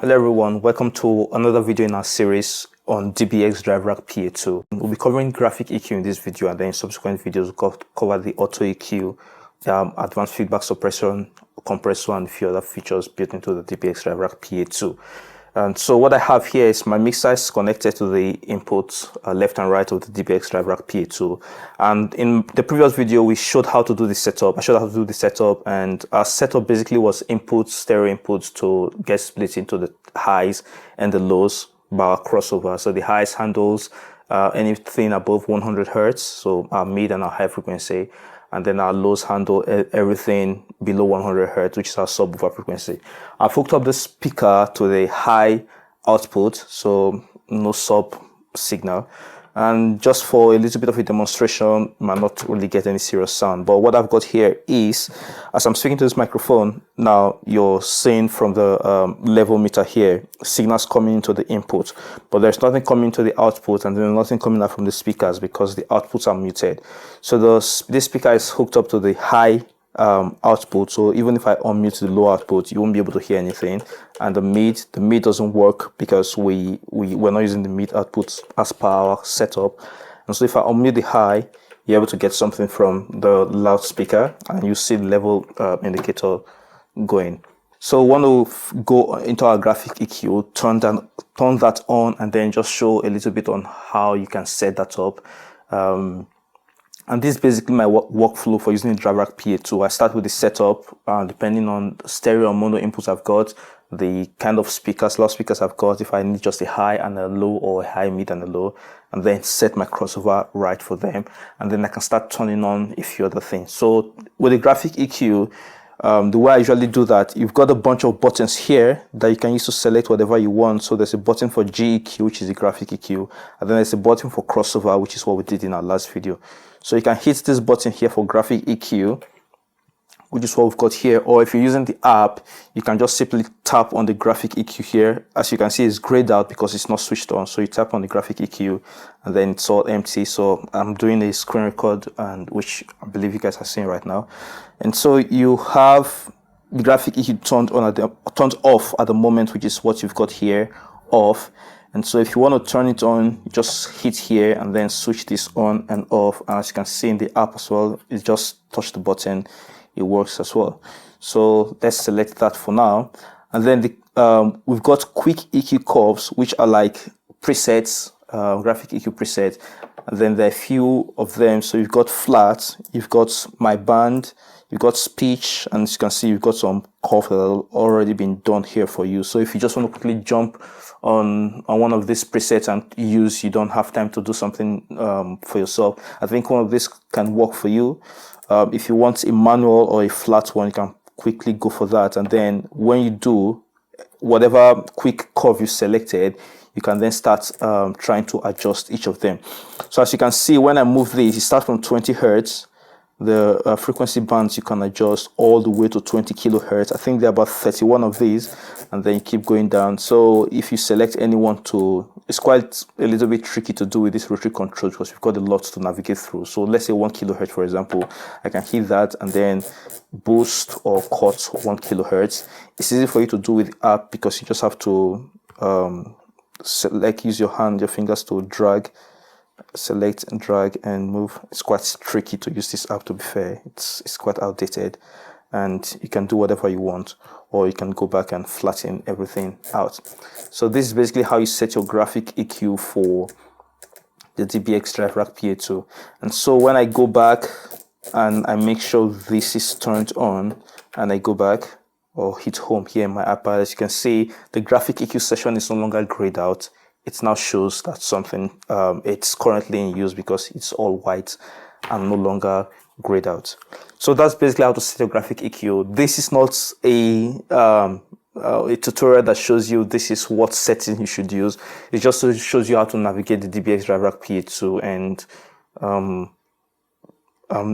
Hello everyone, welcome to another video in our series on DBX Driverack PA2. We'll be covering graphic EQ in this video, and then in subsequent videos we'll cover the auto EQ, advanced feedback suppression, compressor, and a few other features built into the DBX Driverack PA2. And so what I have here is my mixer is connected to the inputs left and right of the DBX Driverack PA2. And in the previous video, we showed how to do the setup. I showed how to do the setup, and our setup basically was inputs, stereo inputs to get split into the highs and the lows by our crossover. So the highs handles anything above 100 hertz, so our mid and our high frequency. And then our lows handle everything below 100 hertz, which is our subwoofer frequency. I've hooked up the speaker to the high output, so no sub signal. And just for a little bit of a demonstration, might not really get any serious sound. But what I've got here is, as I'm speaking to this microphone, now you're seeing from the level meter here, signals coming into the input. But there's nothing coming to the output, and there's nothing coming out from the speakers because the outputs are muted. So this speaker is hooked up to the high output, so even if I unmute the low output, you won't be able to hear anything. And the mid doesn't work because we're not using the mid output as per our setup. And so if I unmute the high, you're able to get something from the loudspeaker, and you see the level indicator going. So we want to go into our graphic EQ, turn that on, and then just show a little bit on how you can set that up. And this is basically my workflow for using the Driverack PA2. I start with the setup, depending on stereo or mono inputs I've got, the kind of loudspeakers I've got, if I need just a high and a low, or a high, mid, and a low, and then set my crossover right for them. And then I can start turning on a few other things. So with the graphic EQ, the way I usually do that, you've got a bunch of buttons here that you can use to select whatever you want. So there's a button for GEQ, which is the graphic EQ, and then there's a button for crossover, which is what we did in our last video. So you can hit this button here for graphic EQ, which is what we've got here. Or if you're using the app, you can just simply tap on the graphic EQ here. As you can see, it's grayed out because it's not switched on. So you tap on the graphic EQ, and then it's all empty. So I'm doing a screen record, and which I believe you guys are seeing right now. And so you have the graphic EQ turned off at the moment, which is what you've got here, off. And so if you want to turn it on, you just hit here and then switch this on and off. And as you can see in the app as well, you just touch the button, it works as well. So let's select that for now. And then we've got quick EQ curves, which are like presets, graphic EQ presets. And then there are a few of them. So you've got flat, you've got my band, you've got speech, and as you can see, you've got some curves that have already been done here for you. So if you just want to quickly jump on one of these presets and use, you don't have time to do something for yourself, I think one of these can work for you. If you want a manual or a flat one, you can quickly go for that. And then when you do, whatever quick curve you selected, you can then start trying to adjust each of them. So as you can see, when I move this, it starts from 20 hertz. The frequency bands you can adjust all the way to 20 kilohertz. I think there are about 31 of these, and then you keep going down. So if you select any one to, it's quite a little bit tricky to do with this rotary control because we've got a lot to navigate through. So let's say 1 kilohertz, for example, I can hit that and then boost or cut 1 kilohertz. It's easy for you to do with the app because you just have to use your fingers to drag, select and drag and move. It's quite tricky to use this app, to be fair. It's quite outdated, and you can do whatever you want, or you can go back and flatten everything out. So this is basically how you set your graphic EQ for the DBX Driverack PA2. And so when I go back and I make sure this is turned on, and I go back or hit home here in my iPad, as you can see, the graphic EQ session is no longer grayed out. It now shows that something it's currently in use because it's all white and no longer grayed out. So that's basically how to set your graphic EQ. This is not a tutorial that shows you this is what setting you should use. It just shows you how to navigate the DBX Driverack PA2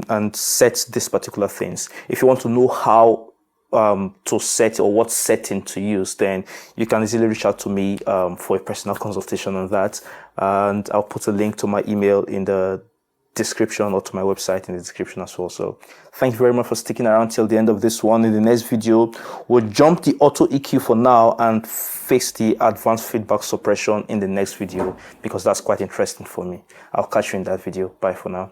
and set these particular things. If you want to know how to set or what setting to use, then you can easily reach out to me for a personal consultation on that, and I'll put a link to my email in the description, or to my website in the description as well. So thank you very much for sticking around till the end of this one. In the next video, we'll jump the auto EQ for now and face the advanced feedback suppression in the next video, because that's quite interesting for me. I'll catch you in that video. Bye for now.